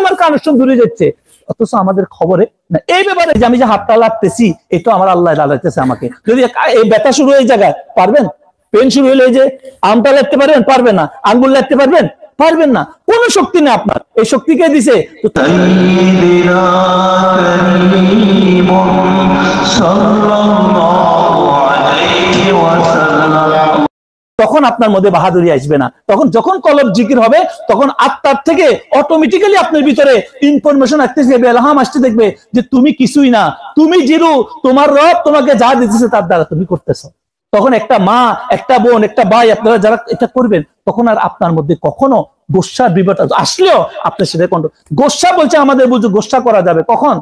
আমার কানেকশন দূরে যাচ্ছে, অথচ আমাদের খবরে না। এই ব্যাপারে যে আমি যে হাতটা লাগতেছি, এটা আমার আল্লাহ লাগাইতেছে আমাকে। যদি এই ব্যথা শুরু হয়ে জায়গায় পারবেন, পেন শুরু হলে যে আমটা লাগতে পারবেন, পারবেন না। আঙ্গুল লাগতে পারবেন, পারবেন না। কোন শক্তি নেই আপনার, এই শক্তি কে দিছে? তখন আপনার মধ্যে বাহাদুরি আসবে না। তখন যখন কলব জিকির হবে, তখন আত্মার থেকে অটোমেটিক্যালি আপনার ভিতরে ইনফরমেশন আসতেছে, এলহাম আসতে দেখবে যে তুমি কিছুই না, তুমি জিরো, তোমার রব তোমাকে যা দিতেছে তার দ্বারা তুমি করতেছ। তখন একটা মা, একটা বোন, একটা ভাই, আপনারা যারা এটা করবেন, তখন আর আপনার মধ্যে কখনো গোস্বার বিপদ আসলেও আপনি সেটা কন্ট্রোল। গোস্বা বলছে আমাদের বুঝো, গোস্বা করা যাবে কখন?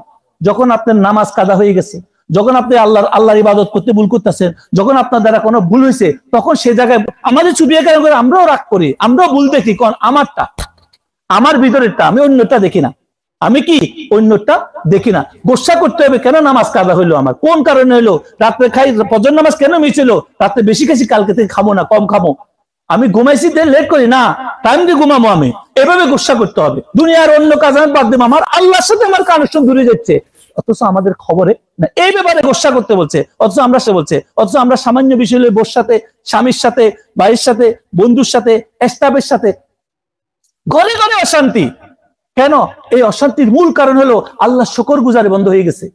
যখন আপনার নামাজ কাদা হয়ে গেছে, যখন আপনি আল্লাহর ইবাদত করতে ভুল করতেছেন, যখন আপনার দ্বারা কোনো ভুল হয়েছে, তখন সে জায়গায় আমাদের ছবি একা করে আমরাও রাগ করি, আমরাও ভুল দেখি। কোন আমারটা, আমার ভিতরেরটা, আমি অন্যটা দেখি না। আমি কি অন্যটা দেখি না। গোস্বা করতে হবে, কেন নামাজ কাদা হইলো আমার, কোন কারণে হইলো, রাত্রে খাই ফজর নামাজ কেন মিস হলো, রাত্রে বেশি খাইছি, কালকে থেকে খাবো না, কম খাবো, আমি ঘুমাইছি লেট করি না, টাইম দিয়ে ঘুমাবো। আমি এভাবে গোস্বা করতে হবে। দুনিয়ার অন্য কাজ আমি বাদ দেবো, আমার আল্লাহর সাথে আমার কানেকশন দূরে যাচ্ছে, অথচ আমাদের খবরে না। এই ব্যাপারে গোস্বা করতে বলছে, অথচ আমরা সে বলছে, অথচ আমরা সামান্য বিষয় হলে বোর সাথে, স্বামীর সাথে, ভাইয়ের সাথে, বন্ধুর সাথে, স্টাফের সাথে, ঘরে ঘরে অশান্তি। কেন? এই অশান্তির মূল কারণ হলো আল্লাহ শুকর গুজারে বন্ধ হয়ে গেছে।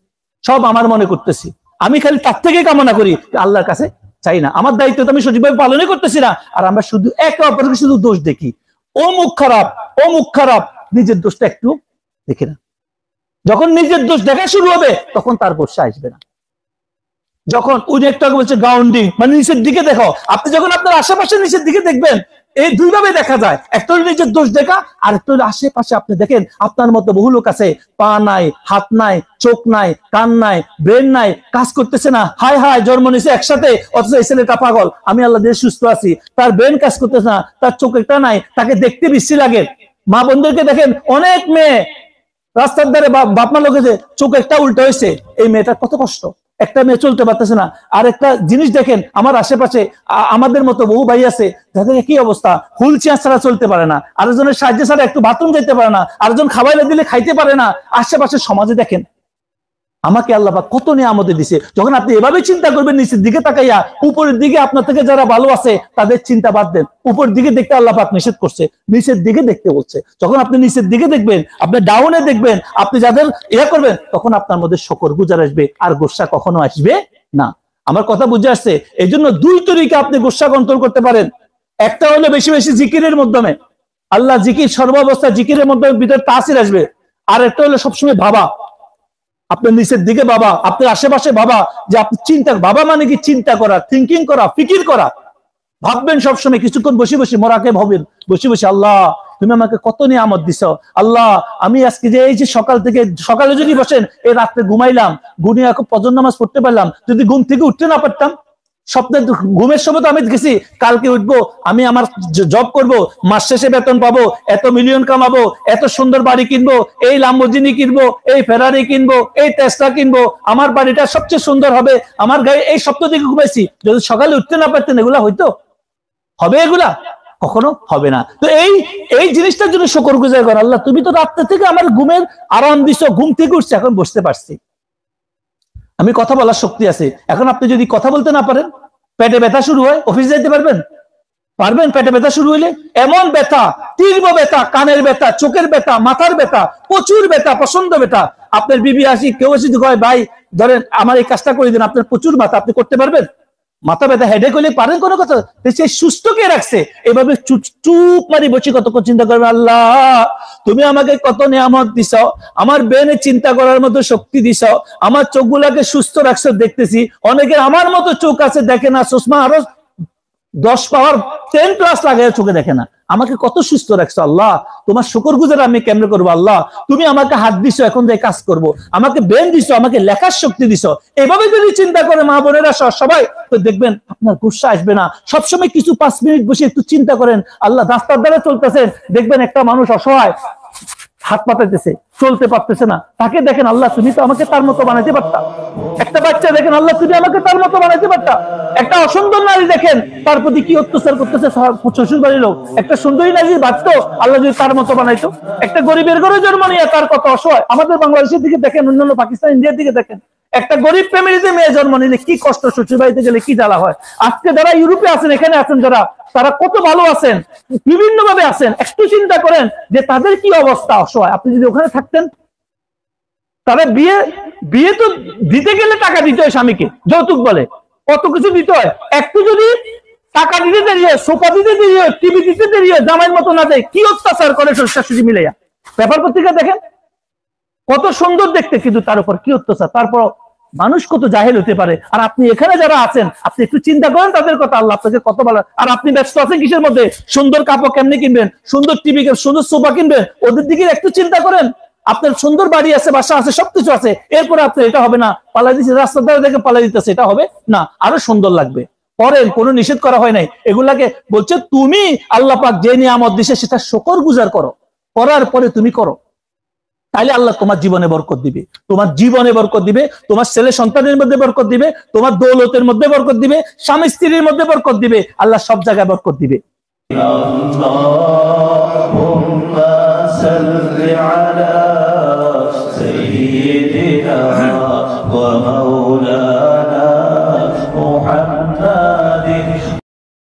সব আমার মনে করতেছি, আমি খালি তার থেকে কামনা করি, আল্লাহর কাছে চাই না। আমার দায়িত্ব তো আমি সঠিকভাবে পালনই করতেছি না, আর আমরা শুধু একে অপরকে শুধু দোষ দেখি। ও মুখ খারাপ, ও মুখ খারাপ, নিজের দোষটা একটু দেখি না। যখন নিজের দোষ দেখা শুরু হবে, তখন তার গোস্বা আসবে না। যখন উনি একটা বলছে গ্রাউন্ডিং, মানে নিচের দিকে দেখো, আপনি যখন আপনার আশেপাশে নিচের দিকে দেখবেন, এই দুইভাবে দেখা যায়। একটা হলো নিজের দোষ দেখা, আর একটা হলো আশেপাশে আপনি দেখেন আপনার মতো বহু লোক আছে, পা নাই, হাত নাই, চোখ নাই, কান নাই, ব্রেন নাই, কাজ করতেছে না, হায় হায় জন্ম নিছে একসাথে, অথচ এই ছেলেটা পাগল, আমি আল্লাহ দিয়ে সুস্থ আছি। তার ব্রেন কাজ করতেছে না, তার চোখ একটা নাই, তাকে দেখতে বিশ্রী লাগে। মা বোনদেরকে দেখেন, অনেক মেয়ে রাস্তার ধারে বাপমা লোকে যে চোখ একটা উল্টো হয়েছে, এই মেয়েটার কত কষ্ট। একটা মেয়ে চলতে পারতেছে না। আর একটা জিনিস দেখেন, আমার আশেপাশে আমাদের মতো বহু ভাই আছে যাদের কি অবস্থা, হুইল চেয়ার ছাড়া চলতে পারে না, আরেকজনের সাহায্য ছাড়া একটু বাথরুম যেতে পারে না, আরেকজন খাবার দিলে খাইতে পারে না। আশেপাশে সমাজে দেখেন আমাকে আল্লাহ পাক কত নিয়ামত দিছে। যখন আপনি এভাবে চিন্তা করবেন, নিচের দিকে তাকাইয়া, উপরের দিকে আপনার থেকে যারা ভালো আছে তাদের চিন্তা বাদ দেন। উপরের দিকে দেখতে আল্লাহ পাক নিষেধ করছে, নিচের দিকে দেখতে বলছে। যখন আপনি নিচের দিকে দেখবেন, আপনি ডাউনে দেখবেন, আপনি যাদের ইয়া করবেন, তখন আপনার মধ্যে শুকর গুজার আসবে, আর গোস্বা কখনো আসবে না। আমার কথা বুঝে আসছে? এই জন্য দুই তরিকা আপনি গোস্বা কন্ট্রোল করতে পারেন। একটা হলো বেশি বেশি জিকিরের মাধ্যমে, আল্লাহ জিকির, সর্বাবস্থা জিকিরের মাধ্যমে ভিতরে তাসির আসবে। আর একটা হলো সবসময় ভাবা, আপনার নিচের দিকে বাবা, আপনার আশেপাশে বাবা, যে আপনি চিন্তা, বাবা মানে কি চিন্তা করা, থিঙ্কিং করা, ফিকির করা। ভাববেন সবসময়, কিছুক্ষণ বসে বসে মরাকে ভাবেন, বসে বসে আল্লাহ তুমি আমাকে কত নিয়ামত দিছো, আল্লাহ আমি আজকে যে এই যে সকাল থেকে, সকালে যদি বসেন এই রাত্রে ঘুমাইলাম, গুনিয়া ফজর নামাজ পড়তে পারলাম, যদি ঘুম থেকে উঠতে না পারতাম, স্বপ্নে ঘুমের সময় তো আমি দেখেছি কালকে উঠবো, আমি আমার জব করব, মাস শেষে বেতন পাবো, এত মিলিয়ন কামাবো, এত সুন্দর বাড়ি কিনবো, এই লাম্বোর্জিনি কিনবো, এই ফেরারি কিনবো, এই টেসলা কিনবো, আমার বাড়িটা সবচেয়ে সুন্দর হবে, আমার গায়ে, এই স্বপ্ন দিকে ঘুমাইছি। যদি সকালে উঠতে না পারতেন, এগুলা হয়তো হবে? এগুলা কখনো হবে না। তো এই জিনিসটার জন্য শুকর গুজার কর, আল্লাহ তুমি তো রাত্রে থেকে আমার ঘুমের আরাম দিছো, ঘুম থেকে উঠছে, এখন বসতে পারছি, আমি কথা বলার শক্তি আছে। এখন আপনি যদি কথা বলতে না পারেন, পেটে ব্যথা শুরু হয়, অফিস যাইতে পারবেন? পারবেন? পেটে ব্যথা শুরু হইলে এমন ব্যথা, তীব্র ব্যথা, কানের ব্যথা, চোখের ব্যথা, মাথার ব্যথা, প্রচুর ব্যথা, প্রচন্ড ব্যথা। আপনার বিবি আসি, কেউ আসি কয় ভাই ধরেন আমার এই কাজটা করে দিন, আপনার প্রচুর মাথা, আপনি করতে পারবেন? মাথা ব্যথা, হেডেক হলে পারেন কোনো কথা? সে সুস্থ কে রাখছে? এভাবে চুপ মারি বসে কতক্ষণ চিন্তা করবে, আল্লাহ তুমি আমাকে কত নিয়ামত দিছ, আমার ব্রেনে চিন্তা করার মতো শক্তি দিছ, আমার চোখগুলাকে সুস্থ রাখছো, দেখতেছি অনেকের আমার মতো চোখ আছে, দেখে না, চশমা আরো 10 পাওয়ার 10+ লাগায় চোখে দেখে না, আমাকে কত সুস্থ রাখছো আল্লাহ, তোমার শুকর গুজার আমি কেমনে করবো? আল্লাহ তুমি আমাকে হাত দিছো, এখন যে কাজ করব, আমাকে ব্রেন দিছো, আমাকে লেখার শক্তি দিছো। এভাবে যদি চিন্তা করে মা বোনেরা সবাই, তো দেখবেন আপনার গুসা আসবে না। সবসময় কিছু 5 মিনিট বসে একটু চিন্তা করেন, আল্লাহ রাস্তার দ্বারা চলতেছেন, দেখবেন একটা মানুষ অসহায়, হাত পাতাইতেছে, চলতে পারতেছে না, তাকে দেখেন আল্লাহ তুমি তো আমাকে তার মতো বানাইতে পারতা। একটা বাচ্চা দেখেন আল্লাহ তুমি আমাকে তার মতো বানাইতে পারতা। একটা অসুন্দর নারী দেখেন তার প্রতি কি অত্যাচার করতেছে শ্বশুর বাড়ির লোক। একটা সুন্দরী নারী বাঁচতো আল্লাহ যদি তার মতো বানাইতো। একটা গরিবের ঘরে জন্ম নিয়ে তার কত অসহায়। আমাদের বাংলাদেশের দিকে দেখেন, অন্যান্য পাকিস্তান ইন্ডিয়ার দিকে দেখেন, একটা গরিব ফ্যামিলিতে মেয়ে জন্ম নিলে কি কষ্ট, শ্বশুর বাড়িতে গেলে কি জ্বালা হয়। আজকে যারা ইউরোপে আছেন, এখানে আছেন যারা, তারা কত ভালো আছেন, বিভিন্ন ভাবে আছেন। একটু চিন্তা করেন যে তাদের কি অবস্থা অসহায়। আপনি যদি ওখানে থাকতেন, তারা বিয়ে তো দিতে গেলে টাকা দিতে হয় স্বামীকে, যৌতুক বলে কত কিছু দিতে হয়। একটু যদি টাকা দিতে দেরি হয়, সোফা দিতে দেরি হয়, টিভি দিতে দেরি হয়, জামাইয়ের মতো না দেয়, কি অত্যাচার করে শ্বশুর মিলাইয়া। পেপার পত্রিকা দেখেন কত সুন্দর দেখতে, কিন্তু তার উপর কি অত্যাচার। তারপর মানুষ কত জাহেল হতে পারে। আর আপনি এখানে যারা আছেন, আপনি একটু চিন্তা করেন তাদের কথা, আল্লাহ আপনাকে কত ভালো। আর আপনি ব্যস্ত আছেন কিসের মধ্যে? সুন্দর কাপড় কেমনি কিনবেন, সুন্দর টিভি, সুন্দর সোফা কিনবেন, ওদের দিকে একটু চিন্তা করেন। আপনার সুন্দর বাড়ি আছে, বাসা আছে, সবকিছু আছে, এরপরে আপনার এটা হবে না, পালাই দিচ্ছে রাস্তার ধারে দেখে পালাই দিতেছে, এটা হবে না, আরো সুন্দর লাগবে। করেন, কোনো নিষেধ করা হয় নাই। এগুলাকে বলছে তুমি আল্লাহ পাক যে নিয়ামত দিছে সেটা শুকর গুজার করো, করার পরে তুমি করো, তাহলে আল্লাহ তোমার জীবনে বরকত দিবে, তোমার জীবনে বরকত দিবে, তোমার ছেলে সন্তানের মধ্যে বরকত দিবে, তোমার দৌলতের মধ্যে বরকত দিবে, স্বামী স্ত্রীর মধ্যে বরকত দিবে, আল্লাহ সব জায়গায় বরকত দিবে। আল্লাহুম্মা সাল্লি আলা সাইয়্যিদিনা ওয়া মাওলানা